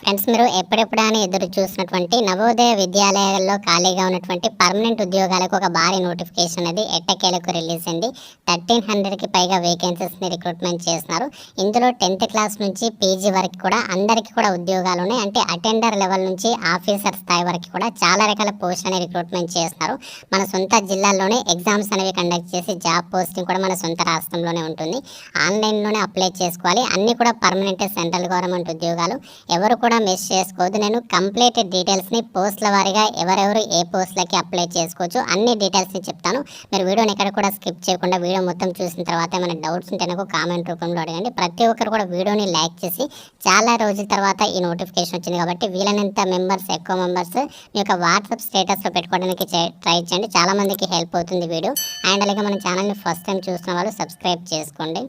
Friends, మీరు ఎప్పుడెప్పుడు అని ఎదురు చూసినటువంటి నవోదయ విద్యాలయాల్లో ఖాళీగా ఉన్నటువంటి పర్మనెంట్ ఉద్యోగాలకు ఒక భారీ నోటిఫికేషన్ అనేది ఎట్టకేలకు రిలీజ్ అయింది. 1300కి పైగా వేకెన్సీస్ని రిక్రూట్మెంట్ చేస్తున్నారు. ఇందులో 10th క్లాస్ నుంచి పీజీ వరకు కూడా అందరికీ కూడా ఉద్యోగాలు ఉన్నాయి. అంటే అటెండర్ లెవెల్ నుంచి ఆఫీసర్ స్థాయి వరకు కూడా చాలా రకాల పోస్టులని రిక్రూట్మెంట్ చేస్తున్నారు. మన సొంత జిల్లాల్లోనే ఎగ్జామ్స్ అనేవి కండక్ట్ చేసి జాబ్ పోస్టింగ్ కూడా మన సొంత రాష్ట్రంలోనే ఉంటుంది. ఆన్లైన్లోనే అప్లై చేసుకోవాలి. అన్నీ కూడా పర్మనెంట్ సెంట్రల్ గవర్నమెంట్ ఉద్యోగాలు. ఎవరు కూడా మిస్ చేసుకోవద్దు. నేను కంప్లీట్ డీటెయిల్స్ని పోస్టుల వారీగా ఎవరెవరు ఏ పోస్టులకి అప్లై చేసుకోవచ్చు అన్ని డీటెయిల్స్ని చెప్తాను. మీరు వీడియోని ఎక్కడ కూడా స్కిప్ చేయకుండా వీడియో మొత్తం చూసిన తర్వాత ఏమైనా డౌట్స్ ఉంటే నాకు కామెంట్ రూపంలో అడగండి. ప్రతి ఒక్కరు కూడా వీడియోని లైక్ చేసి, చాలా రోజుల తర్వాత ఈ నోటిఫికేషన్ వచ్చింది కాబట్టి వీలైనంత ఎక్కువ మెంబర్స్ మీ యొక్క వాట్సాప్ స్టేటస్లో పెట్టుకోవడానికి ట్రై చేయండి. చాలామందికి హెల్ప్ అవుతుంది వీడియో. అండ్ అలాగే మన ఛానల్ని ఫస్ట్ టైం చూస్తున్న వాళ్ళు సబ్స్క్రైబ్ చేసుకోండి.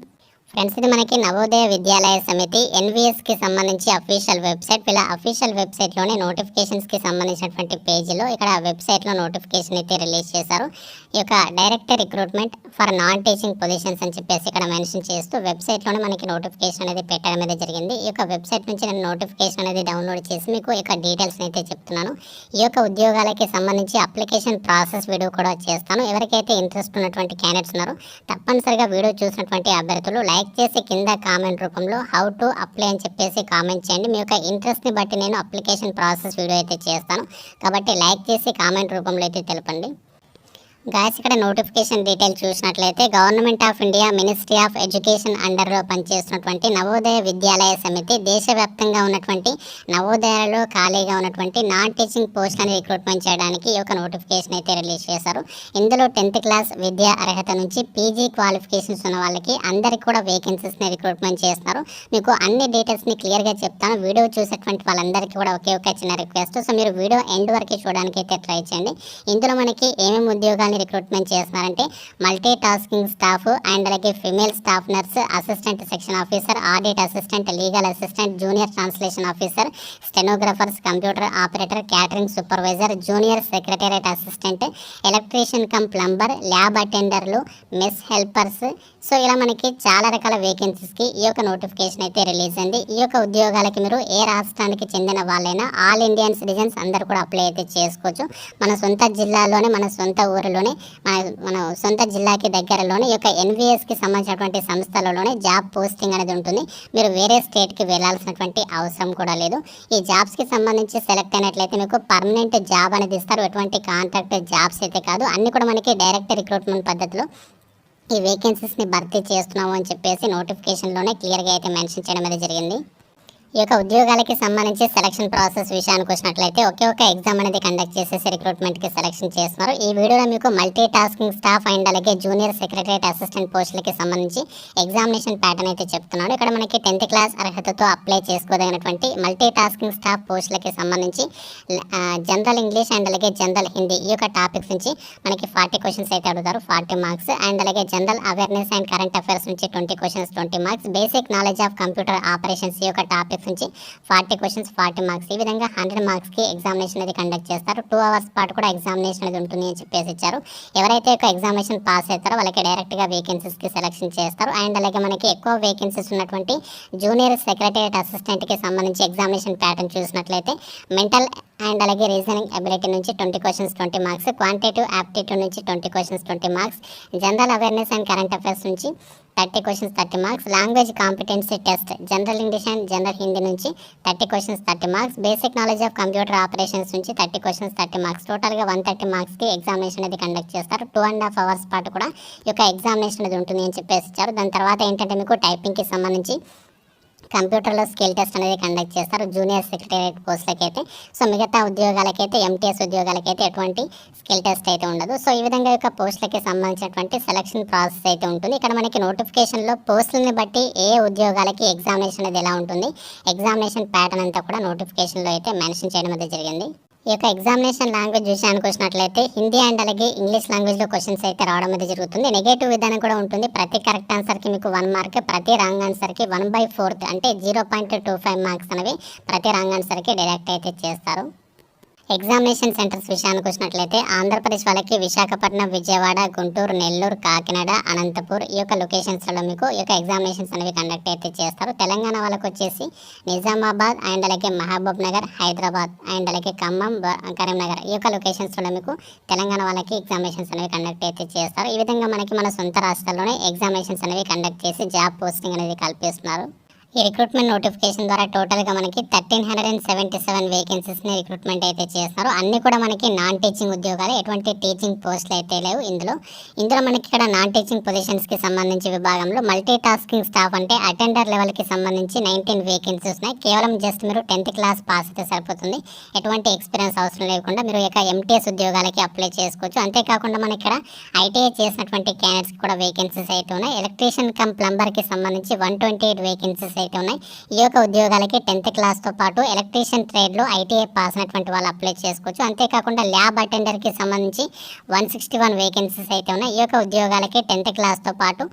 ఫ్రెండ్స్, ఇది మనకి నవోదయ విద్యాలయ సమితి ఎన్విఎస్కి సంబంధించి అఫీషియల్ వెబ్సైట్. వీళ్ళ అఫీషియల్ వెబ్సైట్లోనే నోటిఫికేషన్స్కి సంబంధించినటువంటి పేజీలో ఇక్కడ వెబ్సైట్లో నోటిఫికేషన్ అయితే రిలీజ్ చేశారు. ఈ యొక్క director recruitment for non teaching positions అని చెప్పేసి ఇక్కడ మెన్షన్ చేస్తూ వెబ్సైట్లోనే మనకి నోటిఫికేషన్ అనేది పెట్టడం అనేది జరిగింది. ఈ యొక్క వెబ్సైట్ నుంచి నేను నోటిఫికేషన్ అనేది డౌన్లోడ్ చేసి మీకు ఈ యొక్క డీటెయిల్స్ అయితే చెప్తున్నాను. ఈ యొక్క ఉద్యోగాలకి సంబంధించి అప్లికేషన్ ప్రాసెస్ వీడియో కూడా చేస్తాను. ఎవరికైతే ఇంట్రెస్ట్ ఉన్నటువంటి క్యాండిడేట్స్ ఉన్నారో తప్పనిసరిగా వీడియో చూసినటువంటి అభ్యర్థులు లైక్ చేసి కింద కామెంట్ రూపంలో హౌ టు అప్లై అని చెప్పేసి కామెంట్ చేయండి. మీ యొక్క ఇంట్రెస్ట్ని బట్టి నేను అప్లికేషన్ ప్రాసెస్ వీడియో అయితే చేస్తాను కాబట్టి లైక్ చేసి కామెంట్ రూపంలో అయితే తెలపండి. గాయస్, ఇక్కడ నోటిఫికేషన్ డీటెయిల్ చూసినట్లయితే government of India ministry of education అండర్లో పనిచేస్తున్నటువంటి నవోదయ విద్యాలయ సమితి దేశవ్యాప్తంగా ఉన్నటువంటి నవోదయాలలో ఖాళీగా ఉన్నటువంటి నాన్ టీచింగ్ పోస్టులను రిక్రూట్మెంట్ చేయడానికి ఈ యొక్క నోటిఫికేషన్ అయితే రిలీజ్ చేశారు. ఇందులో 10th క్లాస్ విద్యా అర్హత నుంచి పీజీ క్వాలిఫికేషన్స్ ఉన్న వాళ్ళకి అందరికీ కూడా వేకెన్సీస్ని రిక్రూట్మెంట్ చేస్తున్నారు. మీకు అన్ని డీటెయిల్స్ని క్లియర్గా చెప్తాను. వీడియో చూసేటువంటి వాళ్ళందరికీ కూడా ఒకే ఒక చిన్న రిక్వెస్ట్. సో మీరు వీడియో ఎండ్ వరకు చూడడానికి అయితే ట్రై చేయండి. ఇందులో మనకి ఏమేమి ఉద్యోగాలు రిక్రూట్మెంట్ చేస్తున్నారంటే మల్టీ టాస్కింగ్ స్టాఫ్ అండ్ అలాగే female staff nurse, assistant section officer, audit assistant, legal assistant, junior translation officer, stenographers, computer operator, catering supervisor, junior secretariat assistant, electrician cum plumber, lab అటెండర్లు, mess helpers. So ఇలా మనకి చాలా రకాల వేకెన్సీస్కి ఈ యొక్క notification అయితే release అయింది. ఈ యొక్క ఉద్యోగాలకి మీరు ఏ రాష్ట్రానికి చెందిన వాళ్ళైనా ఆల్ ఇండియన్ సిటిజన్స్ అందరూ కూడా అప్లై అయితే చేసుకోవచ్చు. మన సొంత జిల్లాలోనే, మన సొంత ఊరిలోనే, మన సొంత జిల్లాకి దగ్గరలోనే ఈ యొక్క ఎన్విఎస్కి సంబంధించినటువంటి సంస్థలలోనే జాబ్ పోస్టింగ్ అనేది ఉంటుంది. మీరు వేరే స్టేట్కి వెళ్ళాల్సినటువంటి అవసరం కూడా లేదు. ఈ జాబ్స్కి సంబంధించి సెలెక్ట్ అయినట్లయితే మీకు పర్మనెంట్ జాబ్ అనేది ఇస్తారు. ఎటువంటి కాంట్రాక్ట్ జాబ్స్ అయితే కాదు. అన్ని కూడా మనకి డైరెక్ట్ రిక్రూట్మెంట్ పద్ధతిలో ఈ వేకెన్సీస్ని భర్తీ చేస్తున్నాము అని చెప్పేసి నోటిఫికేషన్లోనే క్లియర్గా అయితే మెన్షన్ చేయడం అనేది జరిగింది. ఈ యొక్క ఉద్యోగాలకి సంబంధించి సెలక్షన్ ప్రాసెస్ విషయానికి వచ్చినట్లయితే ఒకే ఒక ఎగ్జామ్ అనేది కండక్ట్ చేసేసి రిక్రూట్మెంట్కి సెలక్షన్ చేస్తున్నారు. ఈ వీడియోలో మీకు మల్టీ టాస్కింగ్ స్టాఫ్ అండ్ అలాగే జూనియర్ సెక్రటరేట్ అసిస్టెంట్ పోస్టులకి సంబంధించి ఎగ్జామినేషన్ ప్యాటర్న్ అయితే చెప్తున్నాడు. ఇక్కడ మనకి 10th క్లాస్ అర్హతతో అప్లై చేసుకోదగినటువంటి మల్టీ టాస్కింగ్ స్టాఫ్ పోస్టులకి సంబంధించి జనరల్ ఇంగ్లీష్ అండ్ అలాగే జనరల్ హిందీ ఈ యొక్క టాపిక్స్ నుంచి మనకి 40 క్వశ్చన్స్ అయితే అడుగుతారు, 40 మార్క్స్. అండ్ అలాగే general awareness and current affairs నుంచి 20 questions, 20 marks. Basic knowledge of computer operations ఈ యొక్క టాపిక్స్ నుంచి 40 క్వశ్చన్స్, 40 మార్క్స్. ఈ విధంగా 100 మార్క్స్కి ఎగ్జామినేషన్ అనేది కండక్ట్ చేస్తారు. 2 అవర్స్ పాటు కూడా ఎగ్జామినేషన్ అనేది ఉంటుంది అని చెప్పేసి ఇచ్చారు. ఎవరైతే ఒక ఎగ్జామినేషన్ పాస్ అవుతారో వాళ్ళకి డైరెక్ట్గా వేకెన్సీస్కి సెలెక్షన్ చేస్తారు. అండ్ అలాగే మనకి ఎక్కువ వేకెన్సీస్ ఉన్నటువంటి జూనియర్ సెక్రటేరియట్ అసిస్టెంట్కి సంబంధించి ఎగ్జామినేషన్ ప్యాటర్న్ చూసినట్లయితే మెంటల్ అండ్ అలాగే రీజనింగ్ అబిలిటీ నుంచి 20 క్వశ్చన్స్, 20 మార్క్స్. క్వాంటిటేటివ్ యాప్టిట్యూడ్ నుంచి 20 questions, 20 marks. General awareness and current affairs నుంచి 30 questions, 30 marks. Language competency test general English and general Hindi నుంచి 30 questions, 30 marks. Basic knowledge of computer operations నుంచి 30 questions, 30 marks. టోటల్గా 130 మార్క్స్కి examination అనేది conduct చేస్తారు. 2.5 hours పాటు కూడా ఈ యొక్క ఎగ్జామినేషన్ అనేది ఉంటుంది అని చెప్పేసి ఇచ్చారు. దాని తర్వాత ఏంటంటే మీకు టైపింగ్కి సంబంధించి కంప్యూటర్లో స్కిల్ టెస్ట్ అనేది కండక్ట్ చేస్తారు జూనియర్ సెక్రటేరియట్ పోస్టులకైతే. సో మిగతా ఉద్యోగాలకైతే, ఎంటీఎస్ ఉద్యోగాలకైతే ఎటువంటి స్కిల్ టెస్ట్ అయితే ఉండదు. సో ఈ విధంగా యొక్క పోస్టులకి సంబంధించినటువంటి సెలక్షన్ ప్రాసెస్ అయితే ఉంటుంది. ఇక్కడ మనకి నోటిఫికేషన్లో పోస్టులని బట్టి ఏ ఉద్యోగాలకి ఎగ్జామినేషన్ అనేది ఎలా ఉంటుంది, ఎగ్జామినేషన్ ప్యాటర్న్ అంతా కూడా నోటిఫికేషన్లో అయితే మెన్షన్ చేయడం అయితే జరిగింది. ఈ యొక్క ఎగ్జామినేషన్ లాంగ్వేజ్ విషయానికి వచ్చినట్లయితే హిందీ అండ్ అలాగే ఇంగ్లీష్ లాంగ్వేజ్లో క్వశ్చన్స్ అయితే రావడం అయితే జరుగుతుంది. నెగటివ్ విధానం కూడా ఉంటుంది. ప్రతి కరెక్ట్ ఆన్సర్కి మీకు 1 మార్క్, ప్రతి రాంగ్ ఆన్సర్కి 1/4 అంటే 0.25 మార్క్స్ అనేవి ప్రతి రాంగ్ ఆన్సర్కి డైరెక్ట్ అయితే చేస్తారు. ఎగ్జామినేషన్ సెంటర్స్ విషయానికి వచ్చినట్లయితే ఆంధ్రప్రదేశ్ వాళ్ళకి విశాఖపట్నం, విజయవాడ, గుంటూరు, నెల్లూరు, కాకినాడ, అనంతపూర్ ఈ యొక్క లొకేషన్స్లో మీకు ఈ యొక్క ఎగ్జామినేషన్స్ అనేవి కండక్ట్ అయితే చేస్తారు. తెలంగాణ వాళ్ళకి వచ్చేసి నిజామాబాద్ అండ్ అలాగే మహబూబ్ నగర్, హైదరాబాద్ అండ్ అలాగే ఖమ్మం, కరీంనగర్ ఈ యొక్క లొకేషన్స్లో మీకు తెలంగాణ వాళ్ళకి ఎగ్జామినేషన్స్ అనేవి కండక్ట్ అయితే చేస్తారు. ఈ విధంగా మనకి మన సొంత రాష్ట్రాల్లోనే ఎగ్జామినేషన్స్ అనేవి కండక్ట్ చేసి జాబ్ పోస్టింగ్ అనేది కల్పిస్తున్నారు. ఈ రిక్రూట్మెంట్ నోటిఫికేషన్ ద్వారా టోటల్గా మనకి 1377 వేకెన్సీస్ని రిక్రూట్మెంట్ అయితే చేస్తున్నారు. అన్నీ కూడా మనకి నాన్ టీచింగ్ ఉద్యోగాలు, ఎటువంటి టీచింగ్ పోస్టులు అయితే లేవు. ఇందులో మనకి ఇక్కడ నాన్ టీచింగ్ పొజిషన్స్కి సంబంధించి విభాగంలో మల్టీ టాస్కింగ్ స్టాఫ్ అంటే అటెండర్ లెవెల్కి సంబంధించి 19 వేకెన్సీస్ ఉన్నాయి. కేవలం జస్ట్ మీరు 10th క్లాస్ పాస్ అయితే సరిపోతుంది. ఎటువంటి ఎక్స్పీరియన్స్ అవసరం లేకుండా మీరు ఇక ఎంటీఎస్ ఉద్యోగాలకి అప్లై చేసుకోవచ్చు. అంతేకాకుండా మనకి ఇక్కడ ఐటీఐ చేసినటువంటి క్యాండిడేట్స్ కూడా వేకెన్సీస్ అయితే ఉన్నాయి. ఎలక్ట్రీషియన్ కమ్ ప్లంబర్కి సంబంధించి 128 వేకెన్సీస్ అయితే ఉన్నాయి. ఈ యొక్క ఉద్యోగాలకి 10th క్లాస్తో పాటు ఎలక్ట్రీషియన్ ట్రేడ్లో ఐటీఐ పాస్ అయినటువంటి వాళ్ళు అప్లై చేసుకోవచ్చు. అంతేకాకుండా ల్యాబ్ అటెండర్కి సంబంధించి 161 వేకెన్సీస్ అయితే ఉన్నాయి. ఈ యొక్క ఉద్యోగాలకి 10th క్లాస్తో పాటు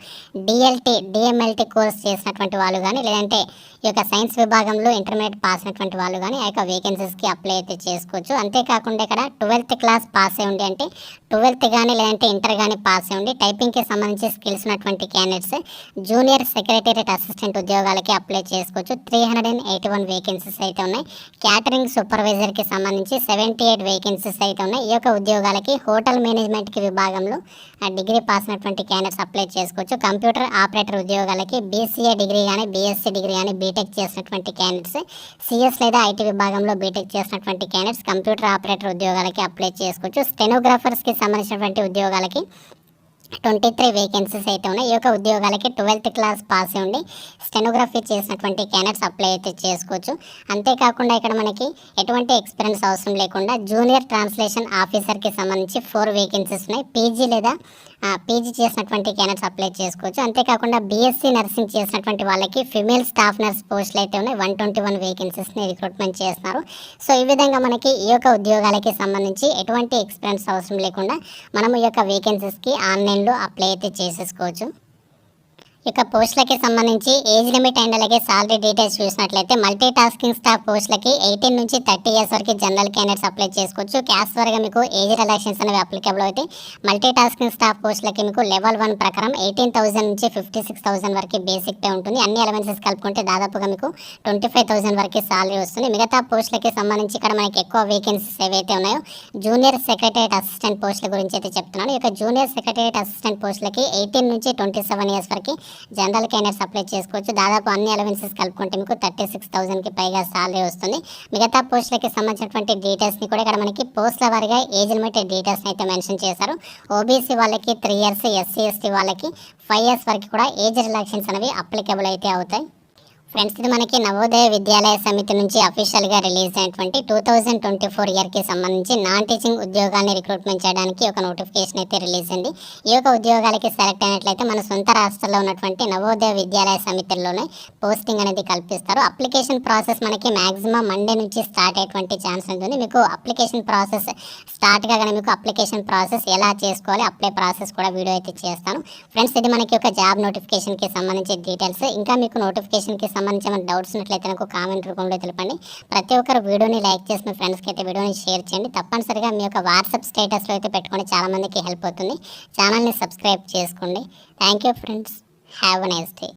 డిఎంఎల్టీ కోర్స్ చేసినటువంటి వాళ్ళు కానీ లేదంటే ఈ యొక్క సైన్స్ విభాగంలో ఇంటర్మీడియట్ పాస్ అయినటువంటి వాళ్ళు కానీ ఆ యొక్క వేకెన్సీస్కి అప్లై అయితే చేసుకోవచ్చు. అంతేకాకుండా ఇక్కడ 12th క్లాస్ పాస్ అయి ఉండి అంటే 12th కానీ లేదంటే ఇంటర్ కానీ పాస్ అయి ఉండి టైపింగ్కి సంబంధించి స్కిల్స్ ఉన్నటువంటి క్యాండిడేట్స్ జూనియర్ సెక్రటేరియట్ అసిస్టెంట్ ఉద్యోగాలకి అప్లై చేసుకోవచ్చు. 381 వేకెన్సీస్ అయితే ఉన్నాయి. క్యాటరింగ్ సూపర్వైజర్కి సంబంధించి 78 వేకెన్సీస్ అయితే ఉన్నాయి. ఈ యొక్క ఉద్యోగాలకి హోటల్ మేనేజ్మెంట్కి విభాగంలో డిగ్రీ పాస్ అయినటువంటి క్యాండిడేట్స్ అప్లై చేసుకోవచ్చు. కంప్యూటర్ ఆపరేటర్ ఉద్యోగాలకి బీసీఏ డిగ్రీ కానీ బీఎస్సీ డిగ్రీ కానీ బీటెక్ చేసినటువంటి క్యాండిడేట్స్, సిఎస్ లేదా ఐటీ విభాగంలో బీటెక్ చేసినటువంటి క్యాండిడేట్స్ కంప్యూటర్ ఆపరేటర్ ఉద్యోగాలకి అప్లై చేసుకోవచ్చు. స్టెనోగ్రాఫర్స్కి సంబంధించినటువంటి ఉద్యోగాలకి 23 వేకెన్సీస్ అయితే ఉన్నాయి. ఈ యొక్క ఉద్యోగాలకి 12th క్లాస్ పాస్ ఉండి స్టెనోగ్రఫీ చేసినటువంటి క్యాండిడేట్స్ అప్లై అయితే చేసుకోవచ్చు. అంతేకాకుండా ఇక్కడ మనకి ఎటువంటి ఎక్స్పీరియన్స్ అవసరం లేకుండా జూనియర్ ట్రాన్స్లేషన్ ఆఫీసర్కి సంబంధించి 4 వేకెన్సీస్ ఉన్నాయి. పీజీ చేసినటువంటి క్యాండిడేట్స్ అప్లై చేసుకోవచ్చు. అంతేకాకుండా బీఎస్సీ నర్సింగ్ చేసినటువంటి వాళ్ళకి ఫిమేల్ స్టాఫ్ నర్స్ పోస్టులు అయితే ఉన్నాయి. 121 వేకెన్సీస్ని రిక్రూట్మెంట్ చేస్తున్నారు. సో ఈ విధంగా మనకి ఈ యొక్క ఉద్యోగాలకి సంబంధించి ఎటువంటి ఎక్స్పీరియన్స్ అవసరం లేకుండా మనం ఈ యొక్క వేకెన్సీస్కి ఆన్లైన్లో అప్లై అయితే చేసేసుకోవచ్చు. ఇక పోస్టులకి సంబంధించి ఏజ్ లిమిట్ అండ్ అలాగే సాలరీ డీటెయిల్స్ చూసినట్లయితే మల్టీ టాస్కింగ్ స్టాఫ్ పోస్టులకి 18 నుంచి 30 ఇయర్స్ వరకు జనరల్ క్యాండిడేట్స్ అప్లై చేసుకోవచ్చు. క్యాస్ట్ వరకు మీకు ఏజ్ రిలాక్షన్స్ అనేవి అప్లికబుల్ అవుతాయి. మల్టీ టాస్కింగ్ స్టాఫ్ పోస్టులకి మీకు లెవెల్ 1 ప్రకారం 18,000 నుంచి 56,000 వరకు బేసిక్ పే ఉంటుంది. అన్ని అలవెన్సెస్ కలుపుకుంటే దాదాపుగా మీకు 25,000 వరకు సాలరీ వస్తుంది. మిగతా పోస్టులకి సంబంధించి ఇక్కడ మనకి ఎక్కువ వేకెన్సీస్ ఏవైతే ఉన్నాయో జూనియర్ సెక్రటేరియట్ అసిస్టెంట్ పోస్టుల గురించి అయితే చెప్తున్నాను. ఇక జూనియర్ సెక్రటేరియట్ అసిస్టెంట్ పోస్టులకి 18 నుంచి 27 ఇయర్స్ వరకు జనరల్ క్యాండిడేట్స్ అప్లై చేసుకోవచ్చు. దాదాపు అన్ని అలవెన్సెస్ కలుపుకుంటే మీకు 36,000కి పైగా సాలరీ వస్తుంది. మిగతా పోస్టులకి సంబంధించినటువంటి డీటెయిల్స్ని కూడా ఇక్కడ మనకి పోస్టుల వారిగా ఏజ్ లిమిట్ డీటెయిల్స్ అయితే మెన్షన్ చేశారు. ఓబీసీ వాళ్ళకి 3 ఇయర్స్, ఎస్సీ ఎస్టీ వాళ్ళకి 5 ఇయర్స్ వరకు కూడా ఏజ్ రిలాక్షన్స్ అనేవి అప్లికబుల్ అయితే అవుతాయి. ఫ్రెండ్స్, ఇది మనకి నవోదయ విద్యాలయ సమితి నుంచి అఫీషియల్గా రిలీజ్ అయినటువంటి 2024 ఇయర్కి సంబంధించి నాన్ టీచింగ్ ఉద్యోగాన్ని రిక్రూట్మెంట్ చేయడానికి ఒక నోటిఫికేషన్ అయితే రిలీజ్ అయింది. ఈ యొక్క ఉద్యోగాలకి సెలెక్ట్ అయినట్లయితే మన సొంత రాష్ట్రంలో ఉన్నటువంటి నవోదయ విద్యాలయ సమితుల్లోనే పోస్టింగ్ అనేది కల్పిస్తారు. అప్లికేషన్ ప్రాసెస్ మనకి మ్యాక్సిమం మండే నుంచి స్టార్ట్ అయ్యేటువంటి ఛాన్స్ ఉంటుంది. మీకు అప్లికేషన్ ప్రాసెస్ స్టార్ట్ కాగానే మీకు అప్లికేషన్ ప్రాసెస్ ఎలా చేసుకోవాలి, అప్లై ప్రాసెస్ కూడా వీడియో అయితే చేస్తాను. ఫ్రెండ్స్, ఇది మనకి ఒక జాబ్ నోటిఫికేషన్కి సంబంధించి డీటెయిల్స్. ఇంకా మీకు నోటిఫికేషన్కి సంబంధించి ఏమైనా డౌట్స్ ఉన్నట్లయితే నాకు కామెంట్ రూపంలో తెలపండి. ప్రతి ఒక్కరు వీడియోని లైక్ చేసి మీ ఫ్రెండ్స్కి అయితే వీడియోని షేర్ చేయండి. తప్పనిసరిగా మీ యొక్క వాట్సాప్ స్టేటస్లో అయితే పెట్టుకోండి, చాలామందికి హెల్ప్ అవుతుంది. ఛానల్ని సబ్స్క్రైబ్ చేసుకోండి. Thank you friends, have a nice day.